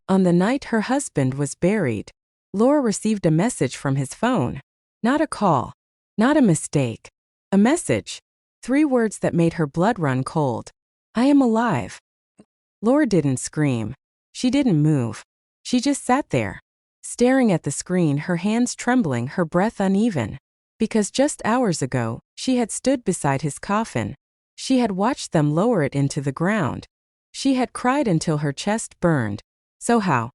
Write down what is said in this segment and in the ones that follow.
On the night her husband was buried, Laura received a message from his phone. Not a call. Not a mistake. A message. 3 words that made her blood run cold. I am alive. Laura didn't scream. She didn't move. She just sat there, staring at the screen, her hands trembling, her breath uneven. Because just hours ago, she had stood beside his coffin. She had watched them lower it into the ground. She had cried until her chest burned. So how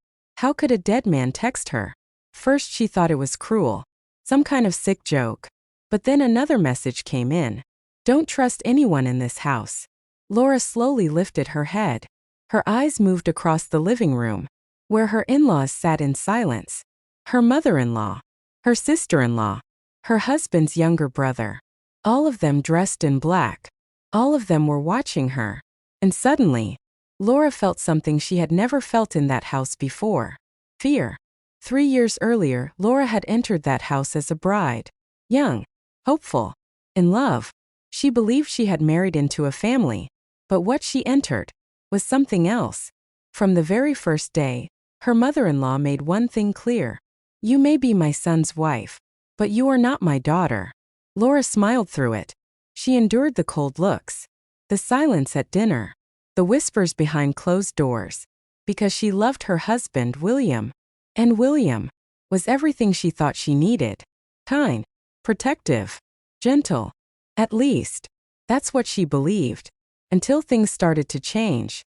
could a dead man text her? First she thought it was cruel. Some kind of sick joke. But then another message came in. Don't trust anyone in this house. Laura slowly lifted her head. Her eyes moved across the living room, where her in-laws sat in silence. Her mother-in-law, her sister-in-law, her husband's younger brother. All of them dressed in black. All of them were watching her. And suddenly, Laura felt something she had never felt in that house before. Fear. 3 years earlier, Laura had entered that house as a bride. Young, hopeful, in love. She believed she had married into a family. But what she entered was something else. From the very first day, her mother-in-law made one thing clear. You may be my son's wife, but you are not my daughter. Laura smiled through it. She endured the cold looks, the silence at dinner, the whispers behind closed doors, because she loved her husband, William. And William was everything she thought she needed. Kind, protective, gentle. At least, that's what she believed. Until things started to change.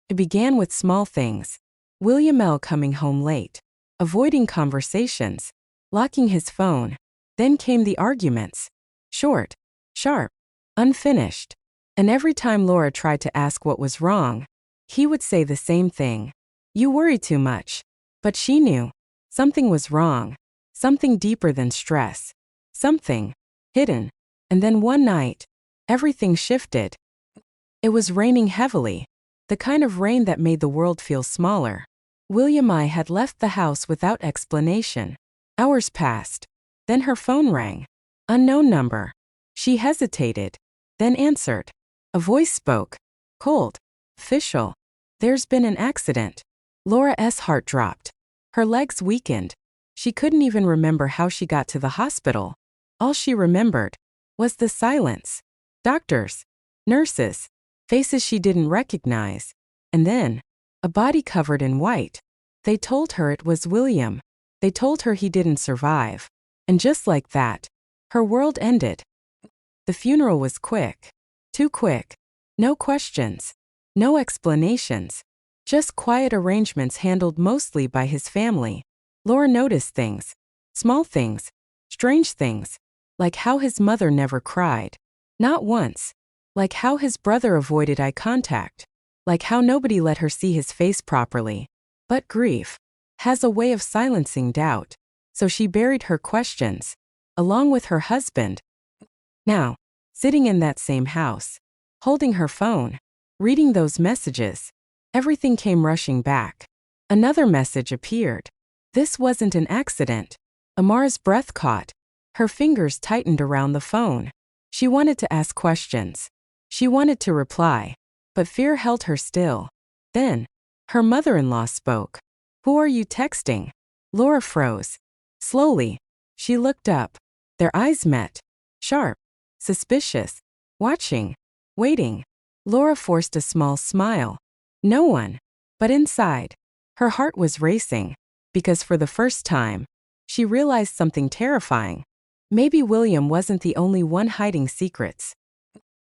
It began with small things. William L. coming home late, avoiding conversations, locking his phone. Then came the arguments. Short, sharp, unfinished. And every time Laura tried to ask what was wrong, he would say the same thing. You worry too much. But she knew. Something was wrong. Something deeper than stress. Something hidden. And then one night, everything shifted. It was raining heavily. The kind of rain that made the world feel smaller. William I had left the house without explanation. Hours passed. Then her phone rang. Unknown number. She hesitated, then answered. A voice spoke. Cold. Official. There's been an accident. Laura's heart dropped. Her legs weakened. She couldn't even remember how she got to the hospital. All she remembered was the silence. Doctors. Nurses. Faces she didn't recognize. And then, a body covered in white. They told her it was William. They told her he didn't survive. And just like that, her world ended. The funeral was quick. Too quick. No questions. No explanations. Just quiet arrangements handled mostly by his family. Laura noticed things. Small things. Strange things. Like how his mother never cried. Not once. Like how his brother avoided eye contact. Like how nobody let her see his face properly. But grief has a way of silencing doubt. So she buried her questions, along with her husband. Now, sitting in that same house, holding her phone, reading those messages, everything came rushing back. Another message appeared. This wasn't an accident. Amara's breath caught. Her fingers tightened around the phone. She wanted to ask questions. She wanted to reply, but fear held her still. Then, her mother-in-law spoke. Who are you texting? Laura froze. Slowly, she looked up. Their eyes met. Sharp, suspicious, watching, waiting. Laura forced a small smile. No one. But inside, her heart was racing, because for the first time, she realized something terrifying. Maybe William wasn't the only one hiding secrets.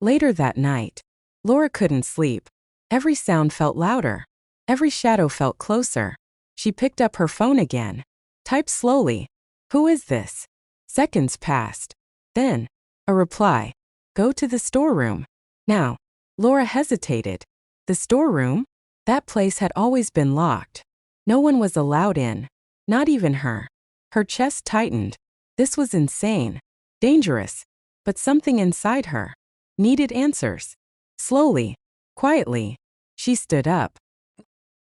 Later that night, Laura couldn't sleep. Every sound felt louder. Every shadow felt closer. She picked up her phone again. Typed slowly. Who is this? Seconds passed. Then, a reply. Go to the storeroom. Now, Laura hesitated. The storeroom? That place had always been locked. No one was allowed in. Not even her. Her chest tightened. This was insane. Dangerous. But something inside her needed answers. Slowly, quietly, she stood up.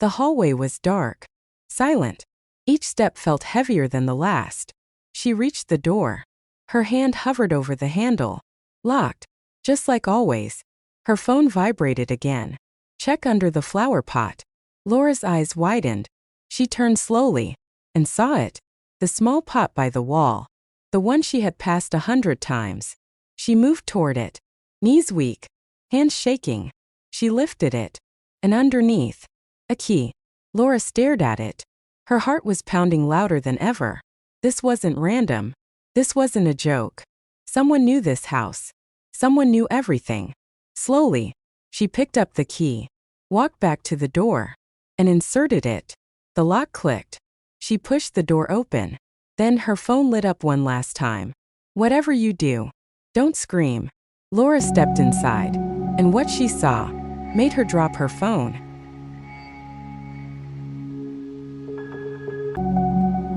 The hallway was dark. Silent. Each step felt heavier than the last. She reached the door. Her hand hovered over the handle. Locked. Just like always. Her phone vibrated again. Check under the flower pot. Laura's eyes widened. She turned slowly and saw it. The small pot by the wall. The one she had passed 100 times. She moved toward it. Knees weak. Hands shaking. She lifted it. And underneath, a key. Laura stared at it. Her heart was pounding louder than ever. This wasn't random. This wasn't a joke. Someone knew this house. Someone knew everything. Slowly, she picked up the key, walked back to the door, and inserted it. The lock clicked. She pushed the door open. Then her phone lit up one last time. Whatever you do, don't scream. Laura stepped inside, and what she saw made her drop her phone.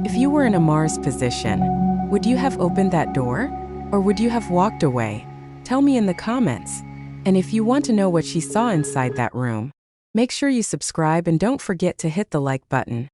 If you were in Amar's position, would you have opened that door? Or would you have walked away? Tell me in the comments. And if you want to know what she saw inside that room, make sure you subscribe and don't forget to hit the like button.